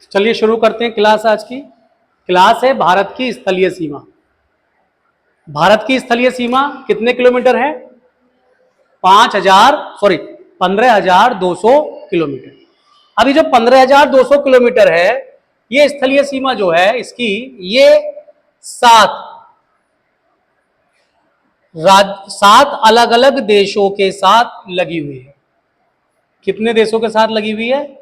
चलिए शुरू करते हैं क्लास। आज की क्लास है भारत की स्थलीय सीमा। भारत की स्थलीय सीमा कितने किलोमीटर है? 15,200 किलोमीटर। अभी जो 15,200 किलोमीटर है, ये स्थलीय सीमा जो है इसकी, ये सात अलग अलग देशों के साथ लगी हुई है। कितने देशों के साथ लगी हुई है?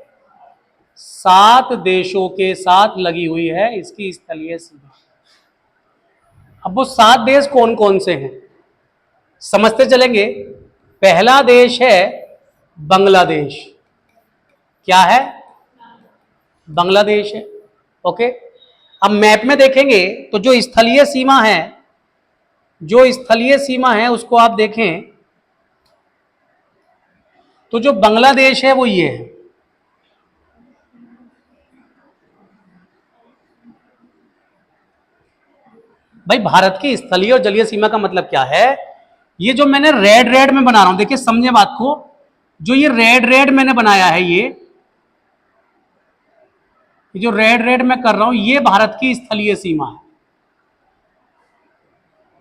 7 देशों के साथ लगी हुई है इसकी स्थलीय सीमा। अब वो 7 देश कौन कौन से हैं समझते चलेंगे। पहला देश है बांग्लादेश। क्या है? बांग्लादेश है। ओके, अब मैप में देखेंगे तो जो स्थलीय सीमा है उसको आप देखें तो जो बांग्लादेश है वो ये है। भाई, भारत की स्थलीय और जलीय सीमा का मतलब क्या है? ये जो मैंने रेड में बना रहा हूं, देखिए समझे बात को। जो ये रेड मैंने बनाया है, ये जो रेड में कर रहा हूं, ये भारत की स्थलीय सीमा है।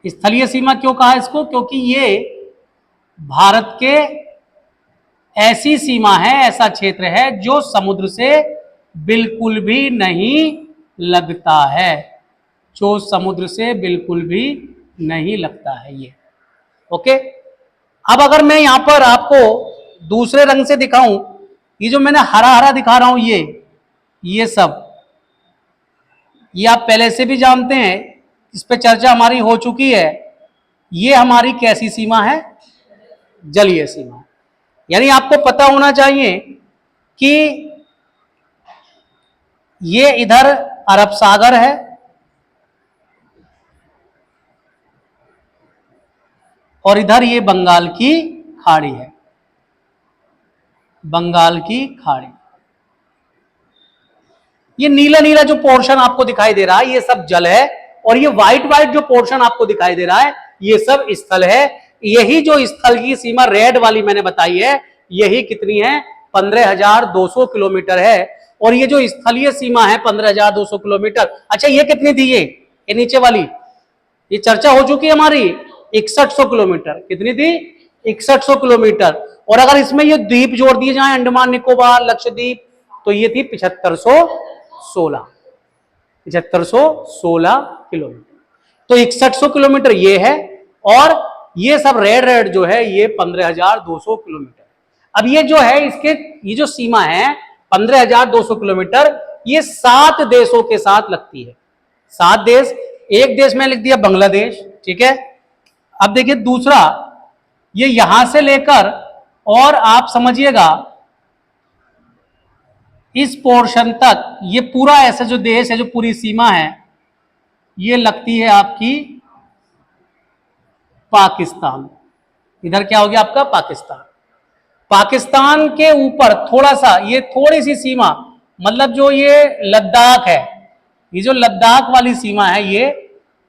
स्थलीय सीमा क्यों कहा इसको? क्योंकि ये भारत के ऐसी सीमा है, ऐसा क्षेत्र है जो समुद्र से बिल्कुल भी नहीं लगता है, जो समुद्र से बिल्कुल भी नहीं लगता है ये। ओके, अब अगर मैं यहां पर आपको दूसरे रंग से दिखाऊं, ये जो मैंने हरा हरा दिखा रहा हूं, ये सब, ये आप पहले से भी जानते हैं, इस पे चर्चा हमारी हो चुकी है। ये हमारी कैसी सीमा है? जलीय सीमा। यानी आपको पता होना चाहिए कि ये इधर अरब सागर है, और इधर ये बंगाल की खाड़ी है। बंगाल की खाड़ी, ये नीला नीला जो पोर्शन आपको दिखाई दे रहा है ये सब जल है, और ये व्हाइट जो पोर्शन आपको दिखाई दे रहा है ये सब स्थल है। यही जो स्थल की सीमा रेड वाली मैंने बताई है, यही कितनी है? 15,200 किलोमीटर है। और ये जो स्थलीय सीमा है 15,200 किलोमीटर, अच्छा ये कितनी थी? ये नीचे वाली, ये चर्चा हो चुकी है हमारी, 6100 किलोमीटर। कितनी थी? 6100 किलोमीटर। और अगर इसमें ये द्वीप जोड़ दिए जाए, अंडमान निकोबार, लक्षद्वीप, तो ये थी 7516 किलोमीटर। तो 6100 किलोमीटर ये है, और ये सब रेड जो है ये 15,200 किलोमीटर। अब ये जो है इसके, ये जो सीमा है 15,200 किलोमीटर, ये 7 देशों के साथ लगती है। 7 देश, एक देश में लिख दिया बांग्लादेश, ठीक है। अब देखिए दूसरा, ये यहां से लेकर, और आप समझिएगा इस पोर्शन तक, ये पूरा ऐसा जो देश है, जो पूरी सीमा है, ये लगती है आपकी पाकिस्तान। इधर क्या हो गया आपका? पाकिस्तान। पाकिस्तान के ऊपर थोड़ा सा, ये थोड़ी सी सीमा, मतलब जो ये लद्दाख है, ये जो लद्दाख वाली सीमा है,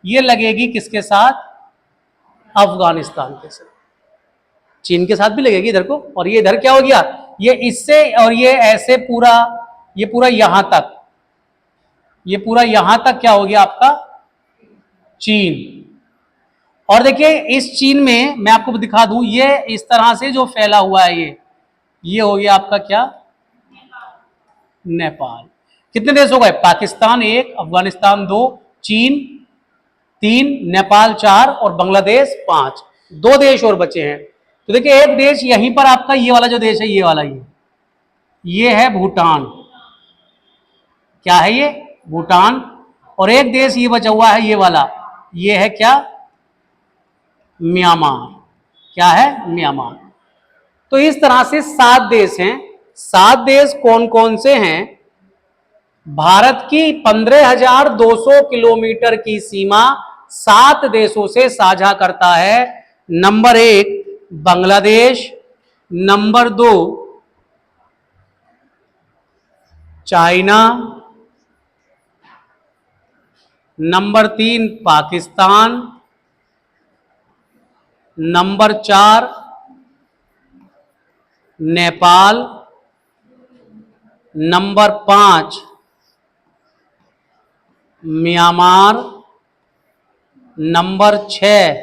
ये लगेगी किसके साथ? अफगानिस्तान के साथ। चीन के साथ भी लगेगी इधर को। और ये इधर क्या हो गया? ये इससे, और ये ऐसे पूरा, ये पूरा यहां तक, ये पूरा यहां तक क्या हो गया आपका? चीन। और देखिए इस चीन में मैं आपको दिखा दूं, ये इस तरह से जो फैला हुआ है, ये हो गया आपका क्या? नेपाल। कितने देश हो गए? पाकिस्तान 1, अफगानिस्तान 2, चीन 3, नेपाल 4 और बांग्लादेश 5। 2 देश और बचे हैं। तो देखिए एक देश यहीं पर आपका, ये वाला जो देश है, ये वाला, ये है भूटान। क्या है ये? भूटान। और एक देश ये बचा हुआ है, ये वाला, ये है क्या? म्यांमार। क्या है? म्यांमार। तो इस तरह से 7 देश हैं। 7 देश कौन कौन से हैं? भारत की 15,200 किलोमीटर की सीमा 7 देशों से साझा करता है। Number 1 Bangladesh, number 2 China, number 3 Pakistan, number 4 Nepal, number 5 Myanmar, number 6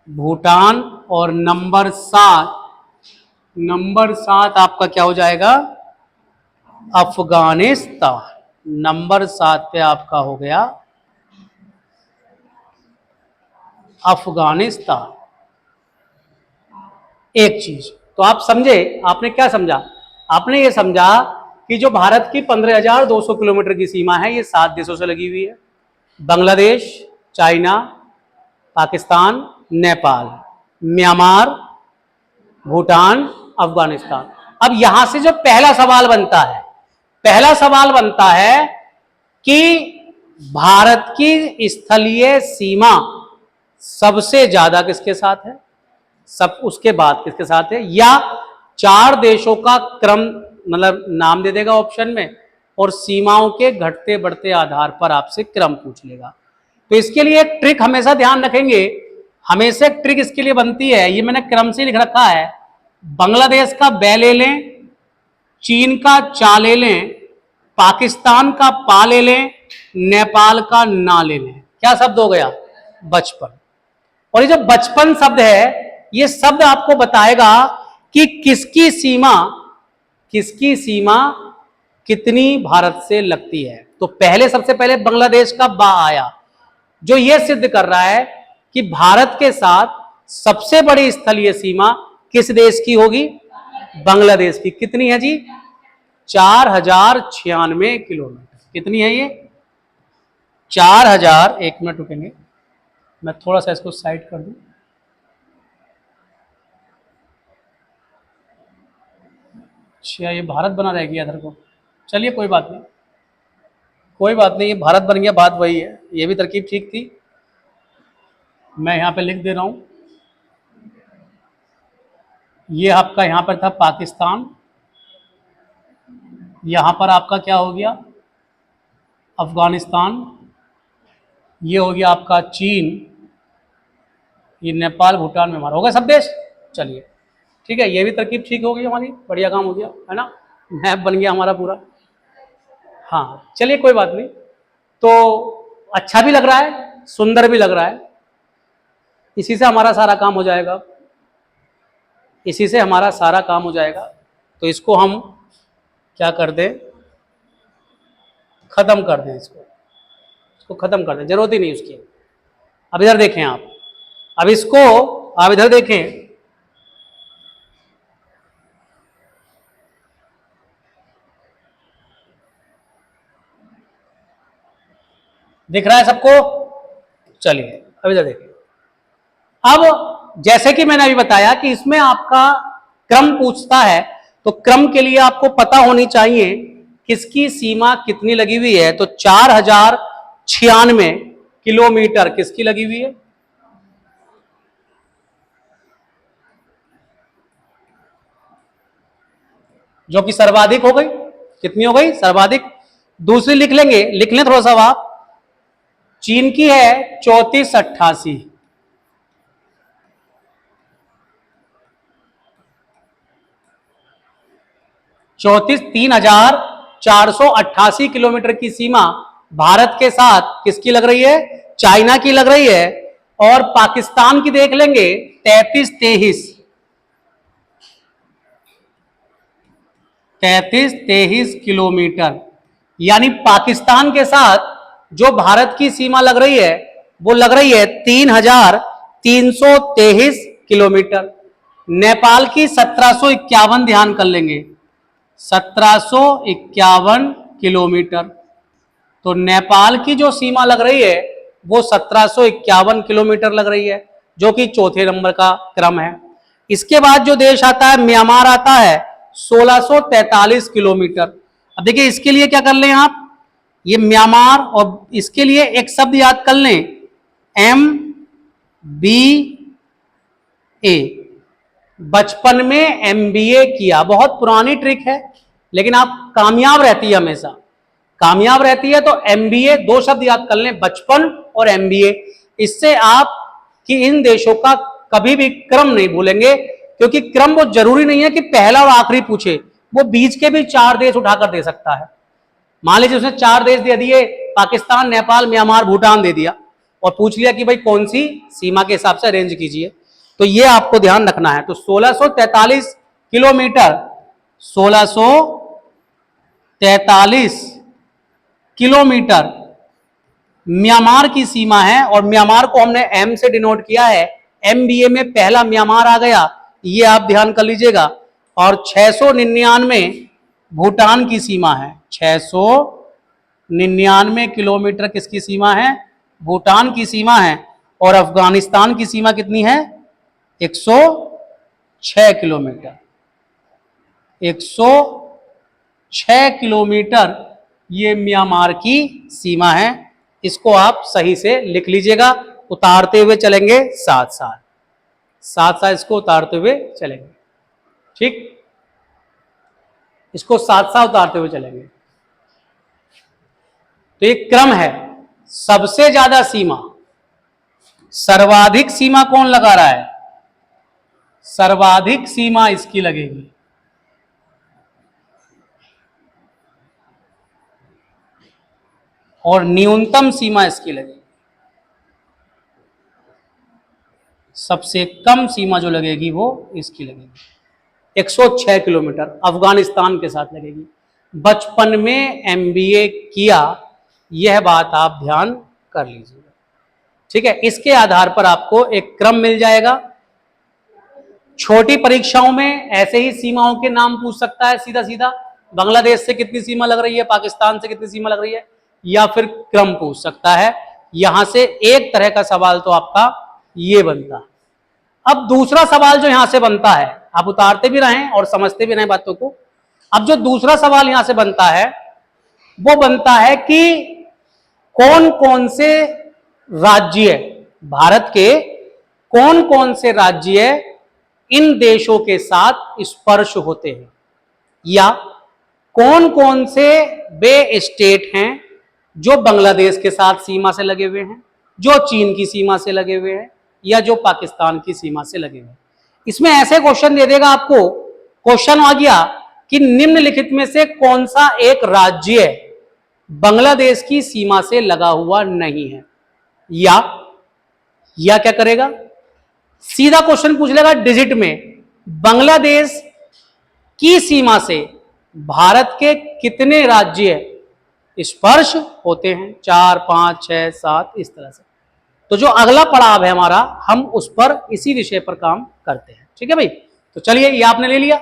Bhutan, और नंबर 7 आपका क्या हो जाएगा? अफगानिस्तान। नंबर 7 पे आपका हो गया अफगानिस्तान। एक चीज तो आप समझे, आपने क्या समझा? आपने ये समझा कि जो भारत की 15,200 किलोमीटर की सीमा है, ये 7 देशों से लगी हुई है। Bangladesh, China, Pakistan, Nepal, Myanmar, Bhutan, Afghanistan. अब यहां से जो पहला सवाल बनता है कि भारत की स्थलीय सीमा सबसे ज्यादा किसके साथ है, सब उसके बाद किसके साथ है, या 4 देशों का क्रम मतलब नाम दे देगा ऑप्शन में, और सीमाओं के घटते बढ़ते आधार पर आपसे क्रम पूछ लेगा। तो इसके लिए एक ट्रिक हमेशा ध्यान रखेंगे, हमेशा एक ट्रिक इसके लिए बनती है, ये मैंने क्रम से लिख रखा है। बांग्लादेश का बै ले लें, चीन का चा ले लें, पाकिस्तान का पा ले लें, नेपाल का ना ले लें। क्या शब्द हो गया? बचपन। और ये जो बचपन शब्द है, ये शब्द आपको बताएगा कि किसकी सीमा कितनी भारत से लगती है। तो सबसे पहले बांग्लादेश का बा आया, जो यह सिद्ध कर रहा है कि भारत के साथ सबसे बड़ी स्थलीय सीमा किस देश की होगी? बांग्लादेश की। कितनी है जी? 4096 किलोमीटर। कितनी है ये? 4000। एक मिनट रुकेंगे, मैं थोड़ा सा इसको साइड कर दूं। अच्छा, ये भारत बना रह गया इधर को। चलिए कोई बात नहीं, ये भारत बन गया, बात वही है। ये भी तरकीब ठीक थी। मैं यहां पे लिख दे रहा हूं, ये आपका यहां पर था पाकिस्तान, यहां पर आपका क्या हो गया? अफगानिस्तान, ये हो गया आपका चीन, ये नेपाल, भूटान, म्यांमार। हो गए सब देश। चलिए ठीक है, ये भी तरकीब ठीक हो गई हमारी, बढ़िया काम हो गया है ना, मैप बन गया हमारा पूरा। हाँ चलिए कोई बात नहीं। तो अच्छा भी लग रहा है, सुंदर भी लग रहा है। इसी से हमारा सारा काम हो जाएगा, तो इसको हम क्या कर दें? खत्म कर दें, इसको खत्म कर दें, जरूरत ही नहीं उसकी। अब इधर देखें आप, अब इसको आप इधर देखें, दिख रहा है सबको? चलिए अब इधर देखिए। अब जैसे कि मैंने अभी बताया कि इसमें आपका क्रम पूछता है, तो क्रम के लिए आपको पता होनी चाहिए किसकी सीमा कितनी लगी हुई है। तो 4096 किलोमीटर किसकी लगी हुई है? जो कि सर्वाधिक हो गई। कितनी हो गई? सर्वाधिक। दूसरी लिख लें थोड़ा सा आप। चीन की है 3488, 34,3488 किलोमीटर की सीमा भारत के साथ किसकी लग रही है? चाइना की लग रही है। और पाकिस्तान की देख लेंगे 3323 किलोमीटर। यानी पाकिस्तान के साथ जो भारत की सीमा लग रही है, वो लग रही है 3323 किलोमीटर। नेपाल की 1751, ध्यान कर लेंगे, 1751 किलोमीटर। तो नेपाल की जो सीमा लग रही है वो 1751 किलोमीटर लग रही है, जो कि चौथे नंबर का क्रम है। इसके बाद जो देश आता है, म्यांमार आता है 1643 किलोमीटर। अब देखिए इसके लिए क्या कर लें आप, ये म्यांमार, और इसके लिए एक शब्द याद कर लें, MBA। बचपन में MBA किया, बहुत पुरानी ट्रिक है, लेकिन आप कामयाब रहती है, हमेशा कामयाब रहती है। तो MBA, 2 शब्द याद कर लें, बचपन और MBA। इससे आप कि इन देशों का कभी भी क्रम नहीं भूलेंगे, क्योंकि क्रम वो जरूरी नहीं है कि पहला और आखिरी पूछे, वो बीच के भी 4 देश उठाकर दे सकता है। मान लीजिए उसने 4 देश दे दिए, पाकिस्तान, नेपाल, म्यांमार, भूटान दे दिया और पूछ लिया कि भाई कौन सी सीमा के हिसाब से अरेंज कीजिए, तो ये आपको ध्यान रखना है। तो 1643 किलोमीटर, 1643 किलोमीटर म्यांमार की सीमा है, और म्यांमार को हमने एम से डिनोट किया है, एमबीए में पहला म्यांमार आ गया, ये आप ध्यान कर लीजिएगा। और 699 भूटान की सीमा है, 699 किलोमीटर किसकी सीमा है? भूटान की सीमा है। और अफगानिस्तान की सीमा कितनी है? 106 किलोमीटर, 106 किलोमीटर ये म्यांमार की सीमा है। इसको आप सही से लिख लीजिएगा, उतारते हुए चलेंगे साथ साथ, साथ साथ इसको उतारते हुए चलेंगे, ठीक, इसको साथ साथ उतारते हुए चलेंगे। तो एक क्रम है, सबसे ज्यादा सीमा, सर्वाधिक सीमा कौन लगा रहा है? सर्वाधिक सीमा इसकी लगेगी, और न्यूनतम सीमा इसकी लगेगी। सबसे कम सीमा जो लगेगी वो इसकी लगेगी, 106 किलोमीटर अफगानिस्तान के साथ लगेगी। बचपन में एमबीए किया, यह बात आप ध्यान कर लीजिएगा, ठीक है। इसके आधार पर आपको एक क्रम मिल जाएगा। छोटी परीक्षाओं में ऐसे ही सीमाओं के नाम पूछ सकता है सीधा सीधा, बांग्लादेश से कितनी सीमा लग रही है, पाकिस्तान से कितनी सीमा लग रही है, या फिर क्रम पूछ सकता है। यहां से एक तरह का सवाल तो आपका ये बनता है। अब दूसरा सवाल जो यहां से बनता है, आप उतारते भी रहें और समझते भी रहें बातों को। अब जो दूसरा सवाल यहां से बनता है वो बनता है कि कौन कौन से राज्य, भारत के कौन कौन से राज्य इन देशों के साथ स्पर्श होते हैं, या कौन कौन से वे स्टेट हैं जो बांग्लादेश के साथ सीमा से लगे हुए हैं, जो चीन की सीमा से लगे हुए हैं, या जो पाकिस्तान की सीमा से लगे हुए हैं। इसमें ऐसे क्वेश्चन दे देगा आपको, क्वेश्चन आ गया कि निम्नलिखित में से कौन सा एक राज्य बांग्लादेश की सीमा से लगा हुआ नहीं है, या क्या करेगा, सीधा क्वेश्चन पूछ लेगा डिजिट में, बांग्लादेश की सीमा से भारत के कितने राज्य स्पर्श होते हैं, 4, 5, 6, 7, इस तरह से। तो जो अगला पड़ाव है हमारा, हम उस पर इसी विषय पर काम करते हैं, ठीक है भाई। तो चलिए, ये आपने ले लिया,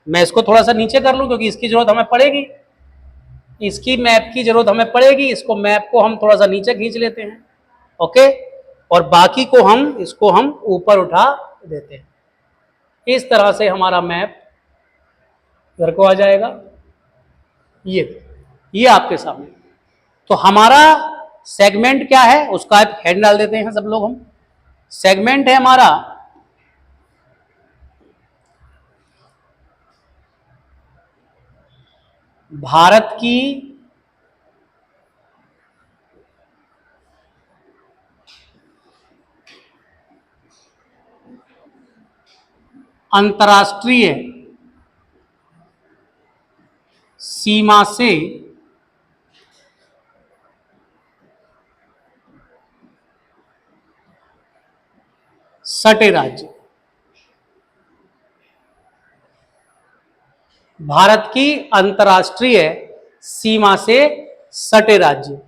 मैं इसको थोड़ा सा नीचे कर लूं क्योंकि इसकी जरूरत हमें पड़ेगी, इसकी मैप की जरूरत हमें पड़ेगी। इसको मैप को हम थोड़ा सा नीचे खींच लेते हैं, ओके, और बाकी को हम इसको हम ऊपर उठा देते हैं। इस तरह से हमारा मैप घर को आ जाएगा, ये आपके सामने। तो हमारा सेगमेंट क्या है उसका एक हेड डाल देते हैं सब लोग हम। सेगमेंट है हमारा भारत की अंतर्राष्ट्रीय सीमा से सटे राज्य, भारत की अंतर्राष्ट्रीय सीमा से सटे राज्य,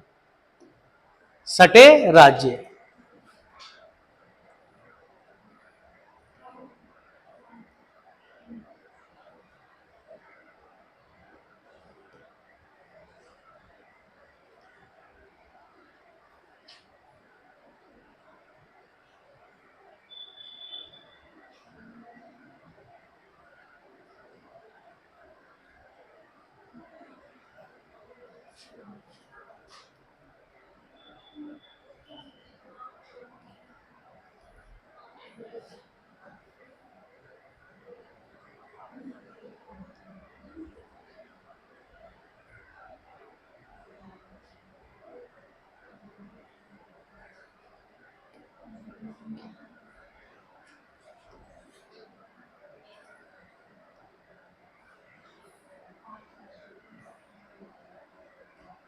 सटे राज्य।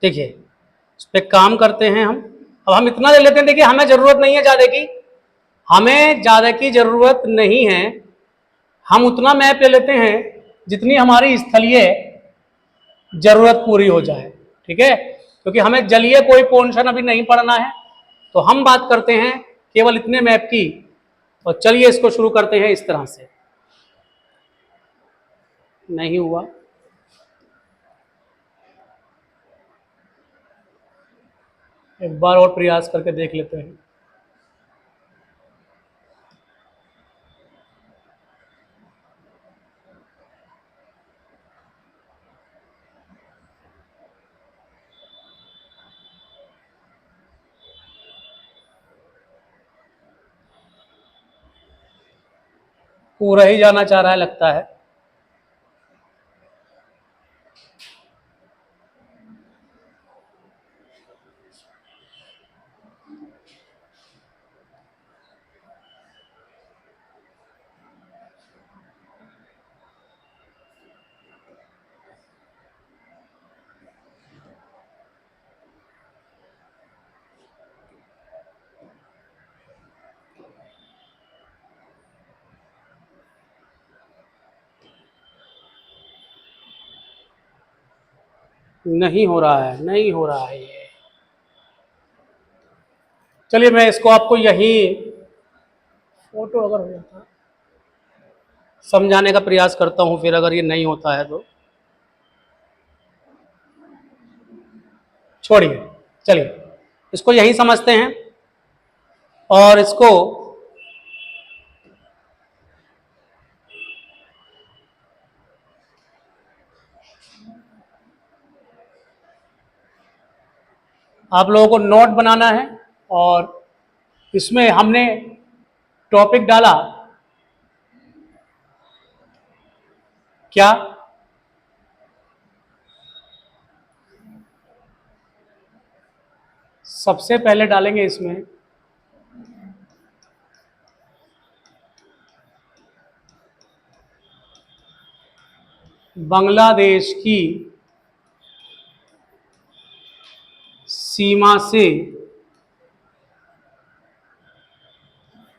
देखिए इस पे काम करते हैं हम। अब हम इतना ले लेते हैं, देखिए हमें जरूरत नहीं है ज्यादा की, हमें ज्यादा की जरूरत नहीं है, हम उतना मैप ले लेते हैं जितनी हमारी स्थलीय जरूरत पूरी हो जाए। ठीक है, क्योंकि हमें जलीय कोई पोर्शन अभी नहीं पढ़ना है, तो हम बात करते हैं केवल इतने मैप की। और चलिए इसको शुरू करते हैं इस तरह से। नहीं हुआ, एक बार और प्रयास करके देख लेते हैं। पूरा ही जाना चाह रहा है लगता है। नहीं हो रहा है, नहीं हो रहा है ये। चलिए मैं इसको आपको यही फोटो अगर हो जाता समझाने का प्रयास करता हूं, फिर अगर ये नहीं होता है तो छोड़िए। चलिए इसको यही समझते हैं और इसको आप लोगों को नोट बनाना है। और इसमें हमने टॉपिक डाला क्या, सबसे पहले डालेंगे इसमें बांग्लादेश की सीमा से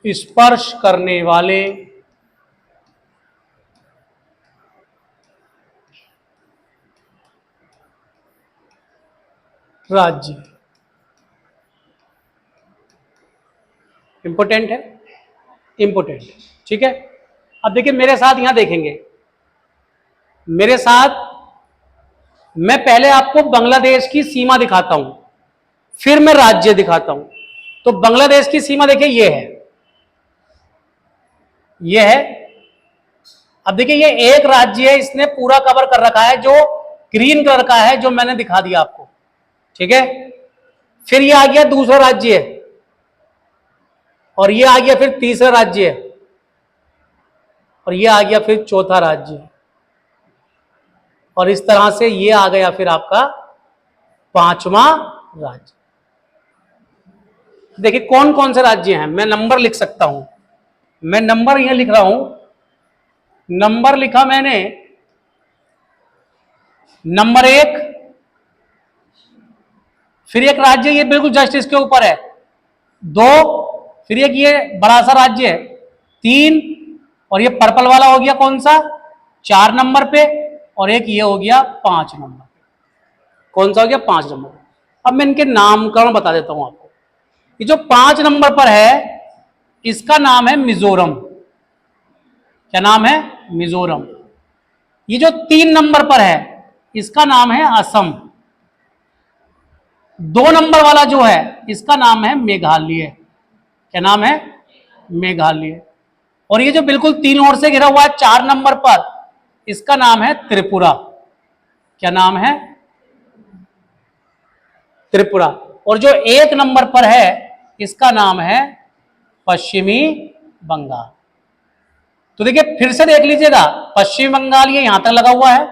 स्पर्श करने वाले राज्य। इंपोर्टेंट है, इंपोर्टेंट। ठीक है, अब देखिए मेरे साथ यहां देखेंगे, मेरे साथ मैं पहले आपको बांग्लादेश की सीमा दिखाता हूं, फिर मैं राज्य दिखाता हूं। तो बांग्लादेश की सीमा देखिए ये है, ये है। अब देखिए ये एक राज्य है, इसने पूरा कवर कर रखा है, जो ग्रीन कलर का है, जो मैंने दिखा दिया आपको। ठीक है, फिर ये आ गया दूसरा राज्य है, और ये आ गया फिर तीसरा राज्य है, और ये आ गया फिर चौथा राज्य है, और इस तरह से ये आ गया फिर आपका पांचवा राज्य। देखिए कौन कौन से राज्य हैं, मैं नंबर लिख सकता हूं, मैं नंबर यहां लिख रहा हूं। नंबर लिखा मैंने, नंबर 1, फिर एक राज्य ये बिल्कुल जस्ट इसके ऊपर है, 2, फिर एक ये बड़ा सा राज्य है, 3, और ये पर्पल वाला हो गया कौन सा, 4 नंबर पे, और एक ये हो गया 5 नंबर पे। कौन सा हो गया, 5 नंबर। अब मैं इनके नामकरण बता देता हूं आपको। ये जो 5 नंबर पर है इसका नाम है मिजोरम। क्या नाम है, मिजोरम। ये जो 3 नंबर पर है इसका नाम है असम। 2 नंबर वाला जो है इसका नाम है मेघालय। क्या नाम है, मेघालय। और ये जो बिल्कुल 3 ओर से घिरा हुआ है 4 नंबर पर, इसका नाम है त्रिपुरा। क्या नाम है, त्रिपुरा। और जो 1 नंबर पर है इसका नाम है पश्चिमी बंगाल। तो देखिए फिर से देख लीजिएगा, पश्चिम बंगाल ये यहां तक लगा हुआ है,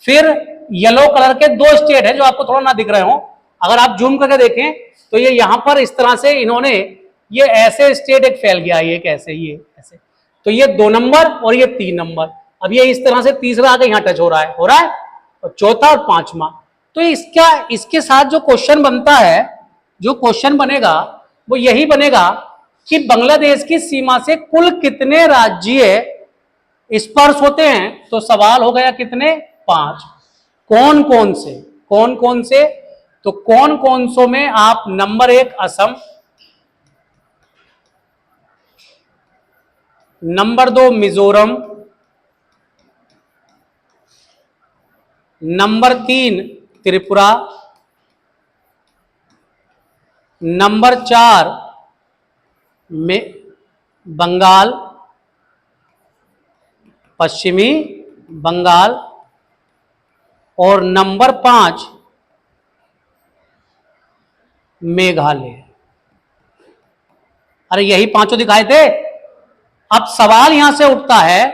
फिर येलो कलर के 2 स्टेट है जो आपको थोड़ा ना दिख रहे हो, अगर आप जूम करके देखें तो ये यहां पर इस तरह से इन्होंने ये ऐसे स्टेट एक फैल गया, ये कैसे, ये ऐसे। तो ये 2 नंबर और ये 3 नंबर। अब ये इस तरह से तीसरा आगे यहां टच हो रहा है, और चौथा और 5वां। तो इसका इसके साथ जो क्वेश्चन बनता है, जो क्वेश्चन बनेगा वो यही बनेगा कि बांग्लादेश की सीमा से कुल कितने राज्य स्पर्श होते हैं। तो सवाल हो गया कितने, 5। कौन कौन से, कौन कौन से, तो कौन कौन सो में आप number 1 Assam, number 2 Mizoram, number 3 Tripura, number 4 में बंगाल, पश्चिमी बंगाल, और नंबर 5 मेघालय। अरे यही पांचों दिखाए थे। अब सवाल यहां से उठता है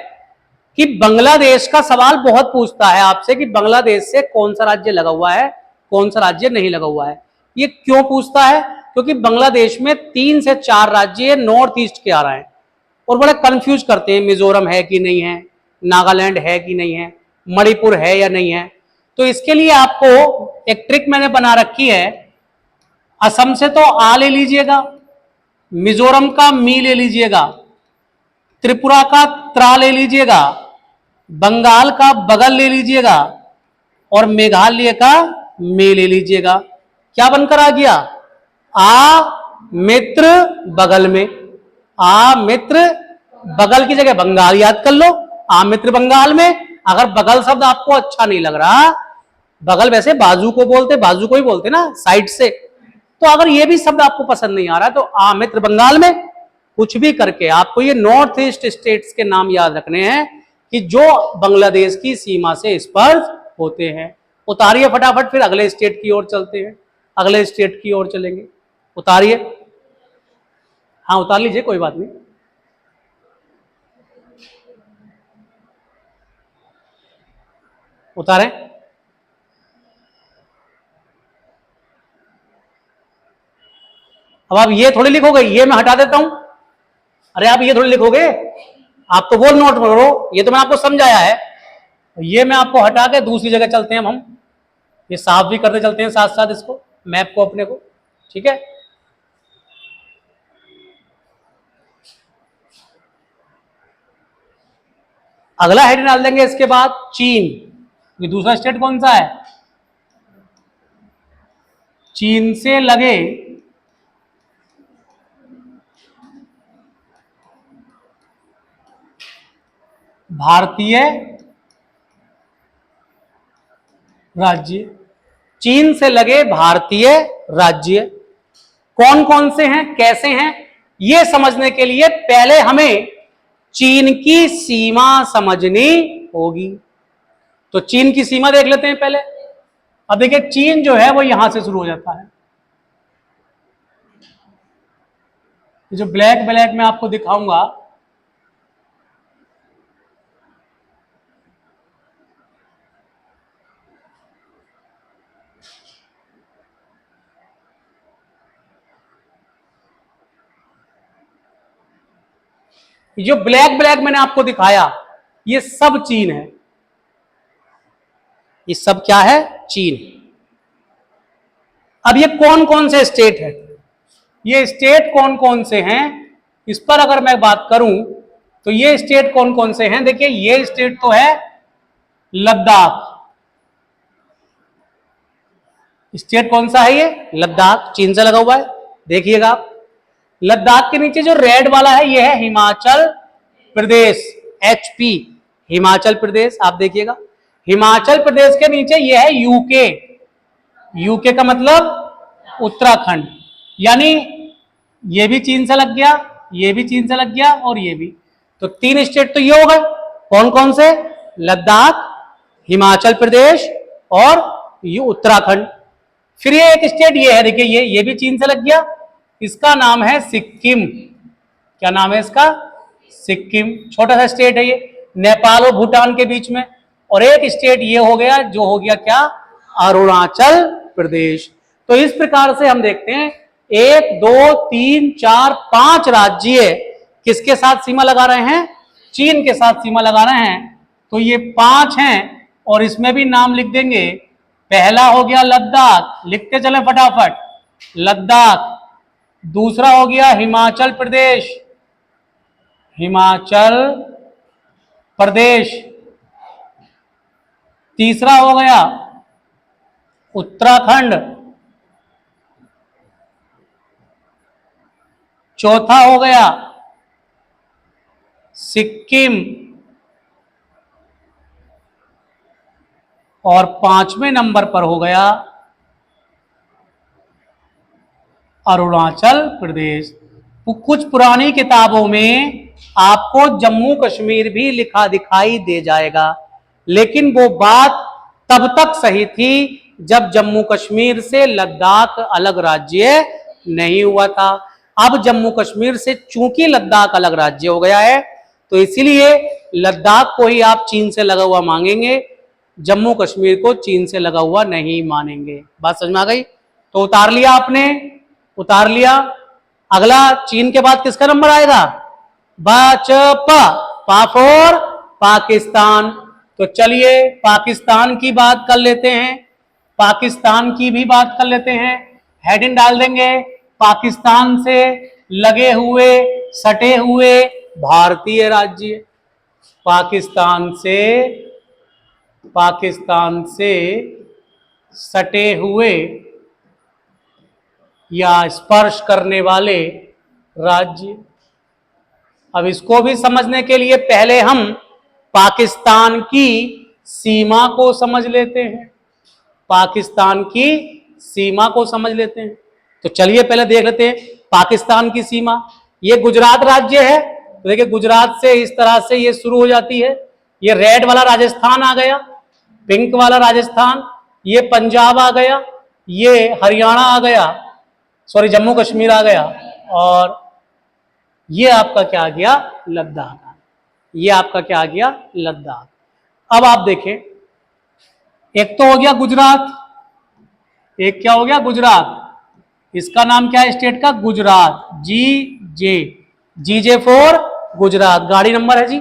कि बांग्लादेश का सवाल बहुत पूछता है आपसे कि बांग्लादेश से कौन सा राज्य लगा हुआ है, कौन सा राज्य नहीं लगा हुआ है। ये क्यों पूछता है, क्योंकि बांग्लादेश में 3 से 4 राज्य नॉर्थ ईस्ट के आ रहे हैं और बड़ा कंफ्यूज करते हैं, मिजोरम है कि नहीं है, नागालैंड है कि नहीं है, मणिपुर है या नहीं है। तो इसके लिए आपको एक ट्रिक मैंने बना रखी है। असम से तो आ ले लीजिएगा, मिजोरम का मी ले लीजिएगा, त्रिपुरा का त्रा ले लीजिएगा, बंगाल का बगल ले लीजिएगा और मेघालय का मे ले लीजिएगा। क्या बनकर आ गया, आ मित्र बगल में। आ मित्र बगल की जगह बंगाल याद कर लो, आ मित्र बंगाल में। अगर बगल शब्द आपको अच्छा नहीं लग रहा, बगल वैसे बाजू को बोलते, बाजू को ही बोलते ना, साइड से, तो अगर ये भी शब्द आपको पसंद नहीं आ रहा तो आ मित्र बंगाल में। कुछ भी करके आपको ये नॉर्थ ईस्ट स्टेट्स के नाम याद रखने हैं कि जो बांग्लादेश की सीमा से स्पर्श होते हैं। उतारिए फटाफट, फिर अगले स्टेट की ओर चलते हैं, अगले स्टेट की ओर चलेंगे। उतारिए, हाँ उतार लीजिए, कोई बात नहीं। उतारें। अब आप ये थोड़ी लिखोगे, ये मैं हटा देता हूं। अरे आप ये थोड़ी लिखोगे, आप तो वो नोट करो, ये तो मैंने आपको समझाया है। ये मैं आपको हटा के दूसरी जगह चलते हैं हम ये साफ भी करते चलते हैं साथ साथ इसको, मैप को अपने को, ठीक है। अगला हेड डाल देंगे इसके बाद चीन। ये दूसरा स्टेट कौन सा है, चीन से लगे भारतीय राज्य। चीन से लगे भारतीय राज्य कौन कौन से हैं, कैसे हैं, यह समझने के लिए पहले हमें चीन की सीमा समझनी होगी। तो चीन की सीमा देख लेते हैं पहले। अब देखिए चीन जो है वो यहां से शुरू हो जाता है, जो ब्लैक ब्लैक में आपको दिखाऊंगा, जो ब्लैक ब्लैक मैंने आपको दिखाया ये सब चीन है। ये सब क्या है, चीन। अब ये कौन कौन से स्टेट है, ये स्टेट कौन कौन से हैं, इस पर अगर मैं बात करूं तो ये स्टेट कौन कौन से हैं। देखिए ये स्टेट तो है लद्दाख। स्टेट कौन सा है, ये लद्दाख, चीन से लगा हुआ है। देखिएगा आप, लद्दाख के नीचे जो रेड वाला है ये है हिमाचल प्रदेश, HP, हिमाचल प्रदेश। आप देखिएगा हिमाचल प्रदेश के नीचे ये है यूके। यूके का मतलब उत्तराखंड, यानी ये भी चीन से लग गया, ये भी चीन से लग गया और ये भी। तो 3 स्टेट तो ये हो गए, कौन कौन से, लद्दाख, हिमाचल प्रदेश और ये उत्तराखंड। फिर ये एक स्टेट ये है, देखिए ये भी चीन से लग गया, इसका नाम है सिक्किम। क्या नाम है इसका, सिक्किम। छोटा सा स्टेट है ये, नेपाल और भूटान के बीच में। और एक स्टेट ये हो गया, जो हो गया क्या, अरुणाचल प्रदेश। तो इस प्रकार से हम देखते हैं 1 2 3 4 5 राज्य किसके साथ सीमा लगा रहे हैं, चीन के साथ सीमा लगा रहे हैं। तो ये 5 हैं और इसमें भी नाम लिख देंगे पहला हो गया लद्दाख, लिखते चले फटाफट, लद्दाख। दूसरा हो गया हिमाचल प्रदेश, हिमाचल प्रदेश। तीसरा हो गया उत्तराखंड। चौथा हो गया सिक्किम। और पांचवें नंबर पर हो गया अरुणाचल प्रदेश। कुछ पुरानी किताबों में आपको जम्मू कश्मीर भी लिखा दिखाई दे जाएगा, लेकिन वो बात तब तक सही थी जब जम्मू कश्मीर से लद्दाख अलग राज्य नहीं हुआ था। अब जम्मू कश्मीर से चूंकि लद्दाख अलग राज्य हो गया है, तो इसीलिए लद्दाख को ही आप चीन से लगा हुआ मांगेंगे, जम्मू कश्मीर को चीन से लगा हुआ नहीं मानेंगे। बात समझ में आ गई? तो उतार लिया आपने, उतार लिया। अगला चीन के बाद किसका नंबर आएगा? बाचपा, पा फॉर पाकिस्तान। तो चलिए पाकिस्तान की बात कर लेते हैं, पाकिस्तान की भी बात कर लेते हैं। हेडिंग डाल देंगे, पाकिस्तान से लगे हुए सटे हुए भारतीय राज्य। पाकिस्तान से सटे हुए या स्पर्श करने वाले राज्य। अब इसको भी समझने के लिए पहले हम पाकिस्तान की सीमा को समझ लेते हैं, पाकिस्तान की सीमा को समझ लेते हैं। तो चलिए पहले देख लेते हैं पाकिस्तान की सीमा। ये गुजरात राज्य है, तो देखिए गुजरात से इस तरह से ये शुरू हो जाती है। ये रेड वाला राजस्थान आ गया, पिंक वाला राजस्थान, ये पंजाब आ गया, ये हरियाणा आ गया, सॉरी जम्मू कश्मीर आ गया, और ये आपका क्या आ गया? लद्दाख। ये आपका क्या आ गया? लद्दाख। अब आप देखें, एक तो हो गया गुजरात, एक क्या हो गया? गुजरात। इसका नाम क्या है स्टेट का? गुजरात, जी जे फॉर गुजरात, गाड़ी नंबर है जी।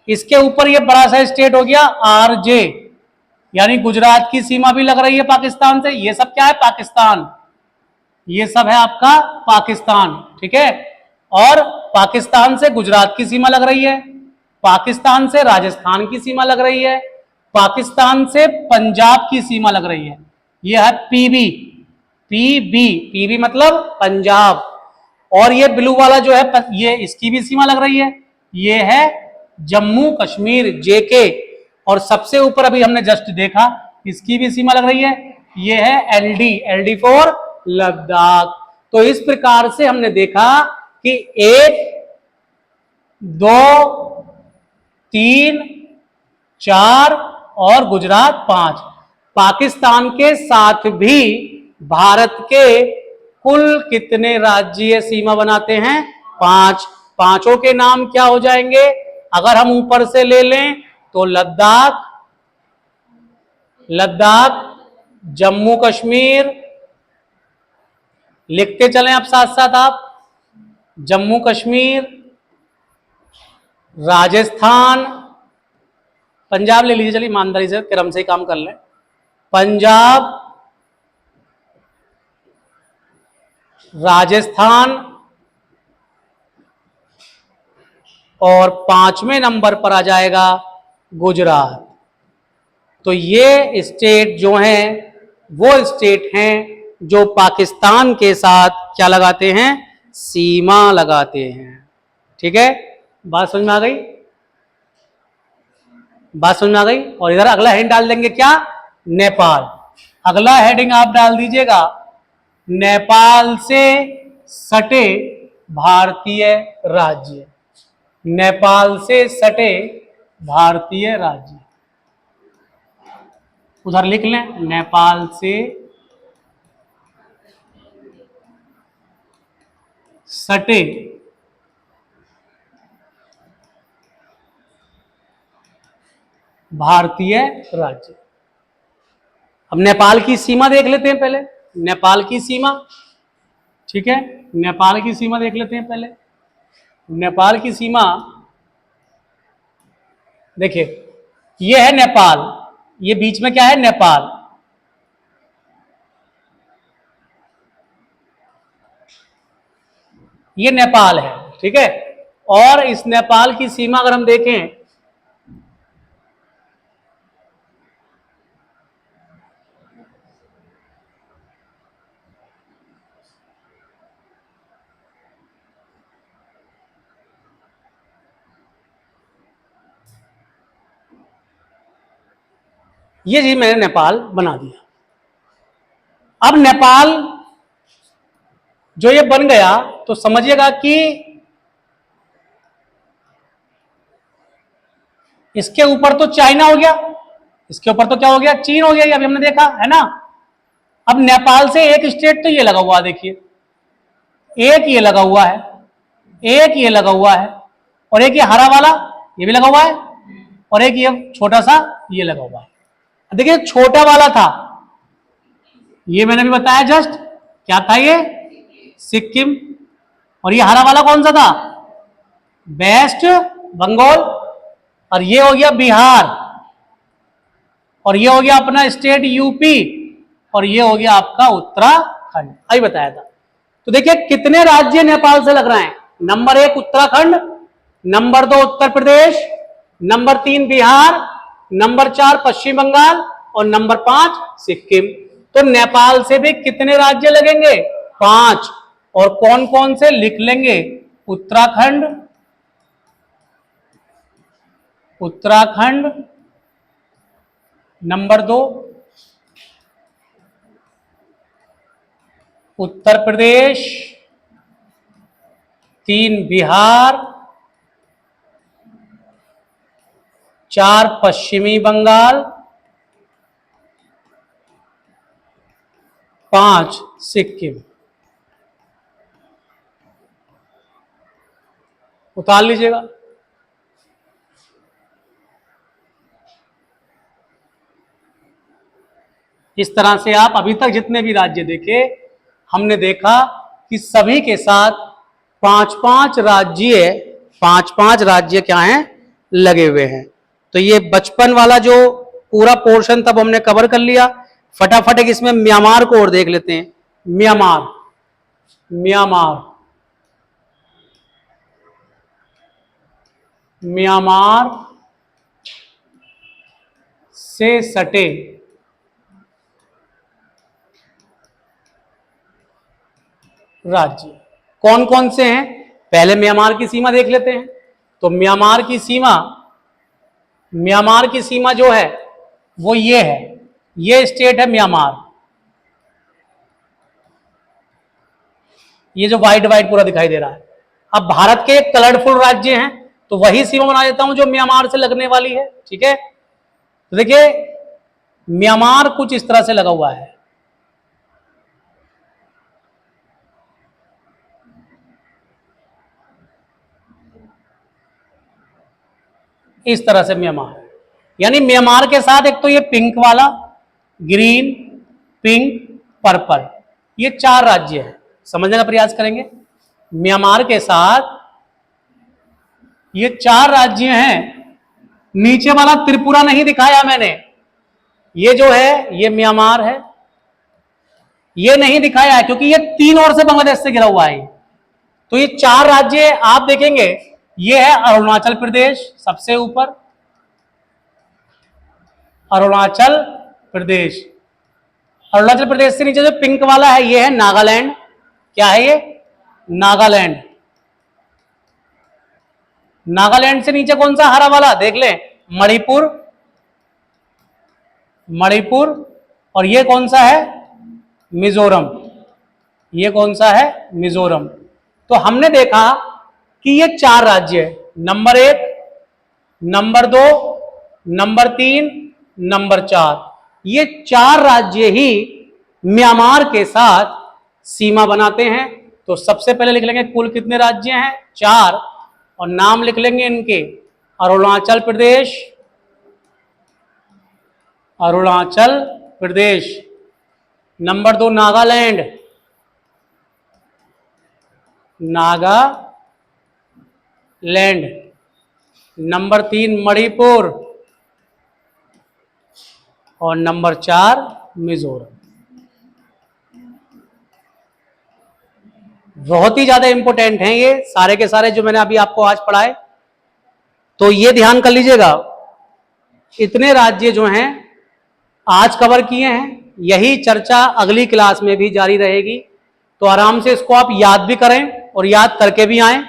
इसके ऊपर ये बड़ा सा स्टेट हो गया आर जे, यानी गुजरात की सीमा भी लग रही है पाकिस्तान से। ये सब क्या है? पाकिस्तान। ये सब है आपका पाकिस्तान, ठीक है। और पाकिस्तान से गुजरात की सीमा लग रही है, पाकिस्तान से राजस्थान की सीमा लग रही है, पाकिस्तान से पंजाब की सीमा लग रही है। यह है पीबी, पीबी मतलब पंजाब। और ये ब्लू वाला जो है ये इसकी भी सीमा लग रही है, ये है जम्मू कश्मीर, जेके। और सबसे ऊपर अभी हमने जस्ट देखा, इसकी भी सीमा लग रही है, ये है एलडी फॉर लद्दाख। तो इस प्रकार से हमने देखा कि 1 2 3 4 और गुजरात 5, पाकिस्तान के साथ भी भारत के कुल कितने राज्य सीमा बनाते हैं? 5। पांचों के नाम क्या हो जाएंगे? अगर हम ऊपर से ले लें तो लद्दाख, जम्मू कश्मीर, लिखते चलें आप साथ साथ आप, जम्मू कश्मीर, राजस्थान, पंजाब ले लीजिए, चलिए ईमानदारी से क्रम से ही काम कर लें। पंजाब, राजस्थान, और 5वें नंबर पर आ जाएगा गुजरात। तो ये स्टेट जो हैं वो स्टेट हैं जो पाकिस्तान के साथ क्या लगाते हैं? सीमा लगाते हैं, ठीक है। बात समझ में आ गई? बात समझ में आ गई? और इधर अगला हेडिंग डाल देंगे क्या? नेपाल। अगला हेडिंग आप डाल दीजिएगा नेपाल से सटे भारतीय राज्य, नेपाल से सटे भारतीय राज्य। उधर लिख लें, नेपाल से सटे भारतीय राज्य। अब नेपाल की सीमा देख लेते हैं पहले, नेपाल की सीमा, ठीक है। नेपाल की सीमा देख लेते हैं पहले। नेपाल की सीमा देखिए, ये है नेपाल, ये बीच में क्या है? नेपाल। ये नेपाल है, ठीक है। और इस नेपाल की सीमा अगर हम देखें, ये जी मैंने नेपाल बना दिया। अब नेपाल जो ये बन गया, तो समझिएगा कि इसके ऊपर तो चाइना हो गया, इसके ऊपर तो क्या हो गया, चीन हो गया, ये अभी हमने देखा है ना। अब नेपाल से एक स्टेट तो ये लगा हुआ, देखिए एक ये लगा हुआ है, एक ये लगा हुआ है, और एक ये हरा वाला ये भी लगा हुआ है, और एक ये छोटा सा ये लगा हुआ है। देखिए छोटा वाला था, ये मैंने भी बताया जस्ट, क्या था ये, सिक्किम। और ये हरा वाला कौन सा था, वेस्ट बंगाल। और ये हो गया बिहार, और ये हो गया अपना स्टेट यूपी, और ये हो गया आपका उत्तराखंड। अभी बताया था। तो देखिए कितने राज्य नेपाल से लग रहे हैं, number 1 Uttarakhand, number 2 Uttar Pradesh, number 3 Bihar, number 4 पश्चिम बंगाल, और नंबर 5 सिक्किम। तो नेपाल से भी कितने राज्य लगेंगे, 5। और कौन कौन से लिख लेंगे, उत्तराखंड, उत्तराखंड नंबर 2, उत्तर प्रदेश, 3 बिहार, 4 पश्चिमी बंगाल, 5 सिक्किम। उतार लीजिएगा। इस तरह से आप अभी तक जितने भी राज्य देखे, हमने देखा कि सभी के साथ 5-5 राज्य, 5-5 राज्य क्या हैं, लगे हुए हैं। तो ये बचपन वाला जो पूरा पोर्शन तब हमने कवर कर लिया। फटाफट एक इसमें म्यांमार को और देख लेते हैं। म्यांमार, म्यांमार, म्यांमार से सटे राज्य कौन कौन से हैं, पहले म्यांमार की सीमा देख लेते हैं। तो म्यांमार की सीमा, म्यांमार की सीमा जो है वो ये है, ये स्टेट है म्यांमार। ये जो व्हाइट व्हाइट पूरा दिखाई दे रहा है। अब भारत के कलरफुल राज्य हैं, तो वही सीमा बना देता हूं जो म्यांमार से लगने वाली है, ठीक है। तो देखिए म्यांमार कुछ इस तरह से लगा हुआ है, इस तरह से म्यांमार। यानी म्यांमार के साथ एक तो ये पिंक वाला, ग्रीन, पिंक, पर्पल, ये 4 राज्य हैं। समझने का प्रयास करेंगे। म्यांमार के साथ ये 4 राज्य हैं। नीचे वाला त्रिपुरा नहीं दिखाया मैंने, ये जो है ये म्यांमार है, ये नहीं दिखाया है क्योंकि ये 3 ओर से बांग्लादेश से घिरा हुआ है। तो ये 4 राज्य आप देखेंगे, ये है अरुणाचल प्रदेश सबसे ऊपर, अरुणाचल प्रदेश। अरुणाचल प्रदेश से नीचे जो पिंक वाला है ये है नागालैंड। क्या है ये, नागालैंड। नागालैंड से नीचे कौन सा हरा वाला देख लें, मणिपुर, मणिपुर। और ये कौन सा है, मिजोरम। ये कौन सा है, मिजोरम। तो हमने देखा कि ये 4 राज्य है, नंबर 1, नंबर 2, नंबर 3, नंबर 4। ये 4 राज्य ही म्यांमार के साथ सीमा बनाते हैं। तो सबसे पहले लिख लेंगे कुल कितने राज्य हैं, 4, और नाम लिख लेंगे इनके, अरुणाचल प्रदेश, अरुणाचल प्रदेश। नंबर 2 नागालैंड, नागालैंड। नंबर 3 मणिपुर, और नंबर 4 मिजोरम। बहुत ही ज्यादा इंपॉर्टेंट हैं ये सारे के सारे जो मैंने अभी आपको आज पढ़ाए। तो ये ध्यान कर लीजिएगा, इतने राज्य जो हैं आज कवर किए हैं, यही चर्चा अगली क्लास में भी जारी रहेगी। तो आराम से इसको आप याद भी करें और याद करके भी आएं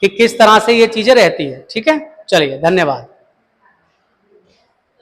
कि किस तरह से ये चीजें रहती है। ठीक है, चलिए, धन्यवाद।